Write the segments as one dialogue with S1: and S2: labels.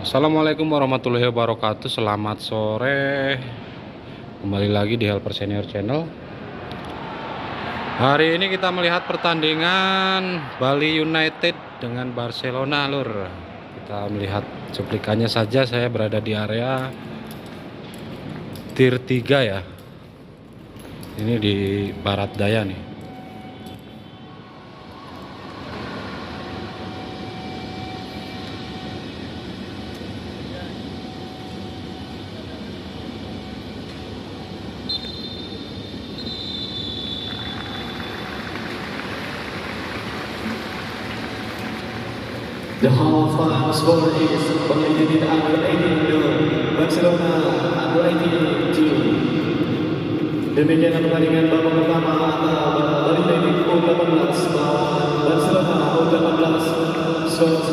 S1: Assalamualaikum warahmatullahi wabarakatuh. Selamat sore. Kembali lagi di Helper Senior Channel. Hari ini kita melihat pertandingan Bali United dengan Barcelona, Lur. Kita melihat cuplikannya saja. Saya berada di area Tier 3 ya. Ini di barat daya nih.
S2: The Hall of Fame score is Bali United under 18 Barcelona under 18 team. Demikian pertandingan babak pertama antara Bali United U18 melawan Barcelona U18. Skor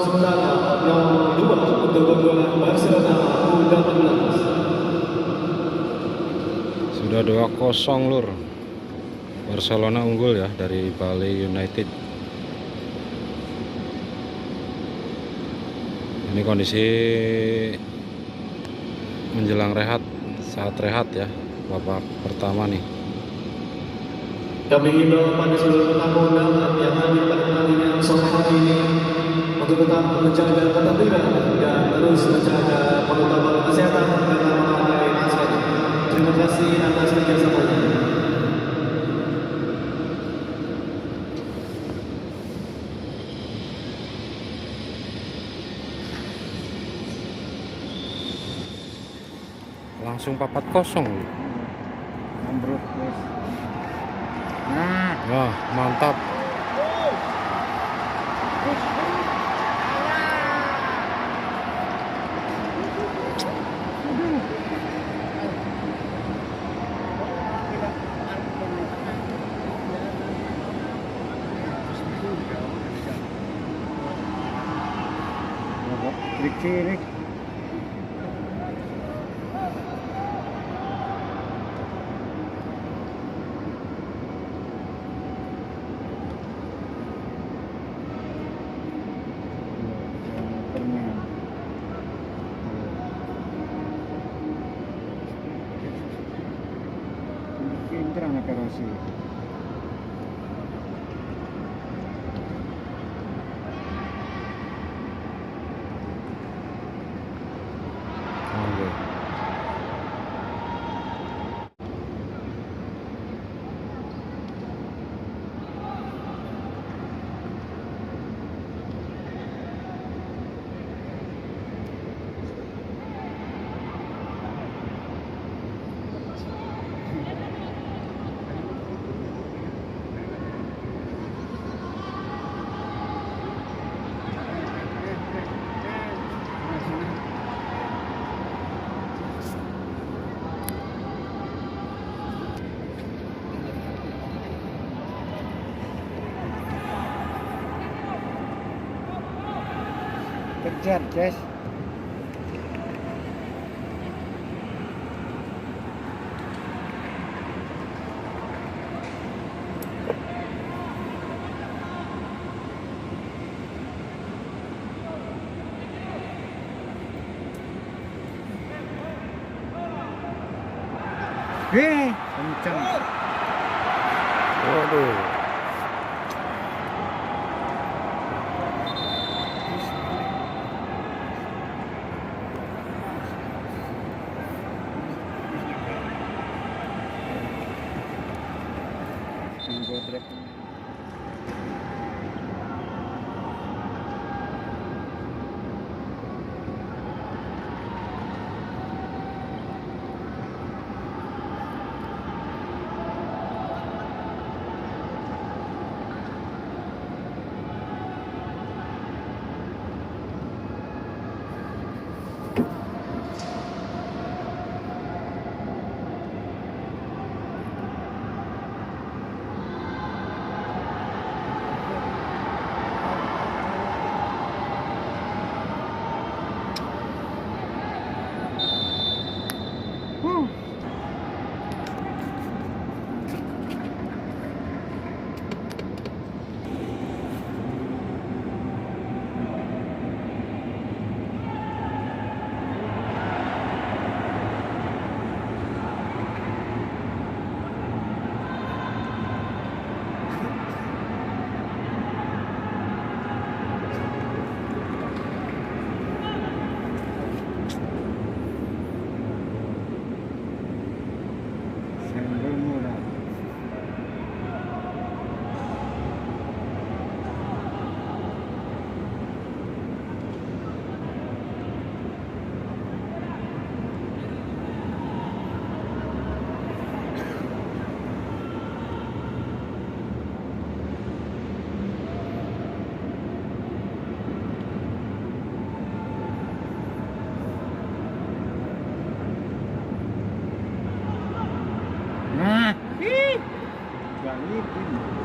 S2: sementara 0-2 untuk keunggulan Barcelona U18.
S1: Sudah 2-0, Lur. Barcelona unggul ya dari Bali United. Ini kondisi menjelang saat rehat ya, babak pertama nih.
S2: Kami himbau pada seluruh tamu undangan yang hadir pada pertandingan sore hari ini untuk tetap menjaga ketertiban dan terus menjaga protokol kesehatan dalam memakai masker. Terima kasih atas kerjasamanya.
S1: Langsung 4-0.
S3: Ambruk bos.
S1: Wah, mantap.
S3: Cirik. Pinter anak Rossi. Kejar, guys. Kencang.
S1: Waduh.
S3: Godrek. Ipin.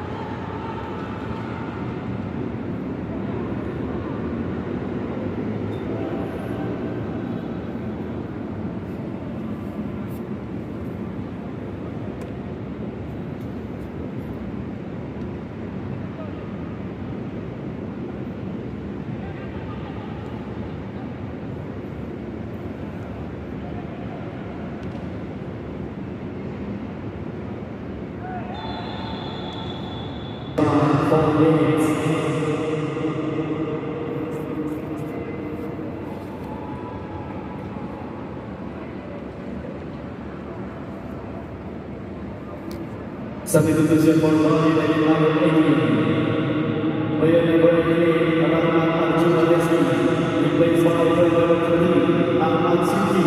S2: Substitution for Bali dari Arun Edi. Player number 3, Rahmat Arjun Adesi, replaced by player number 3, Ahmad Siti.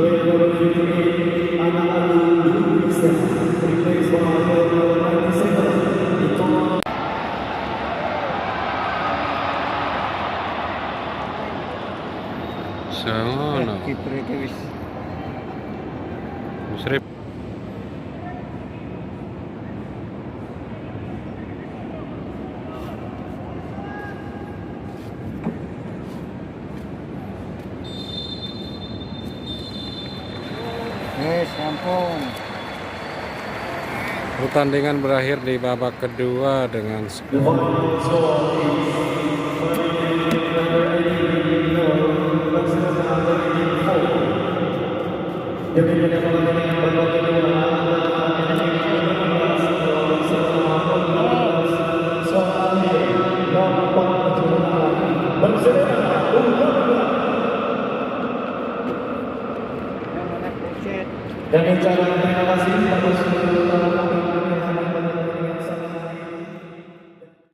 S2: Player number 58, Ana Alu Lubista, replaced by player number 97, Itomo.
S1: Sono.
S3: Kiper itu wis.
S1: Musrip.
S3: Rampung.
S1: Pertandingan berakhir di babak kedua dengan
S2: The
S1: skor
S2: final score is number 18, Barcelona under 18-4. Demikian yang pertandingan babak kedua dan ucapan terima kasih pada seluruh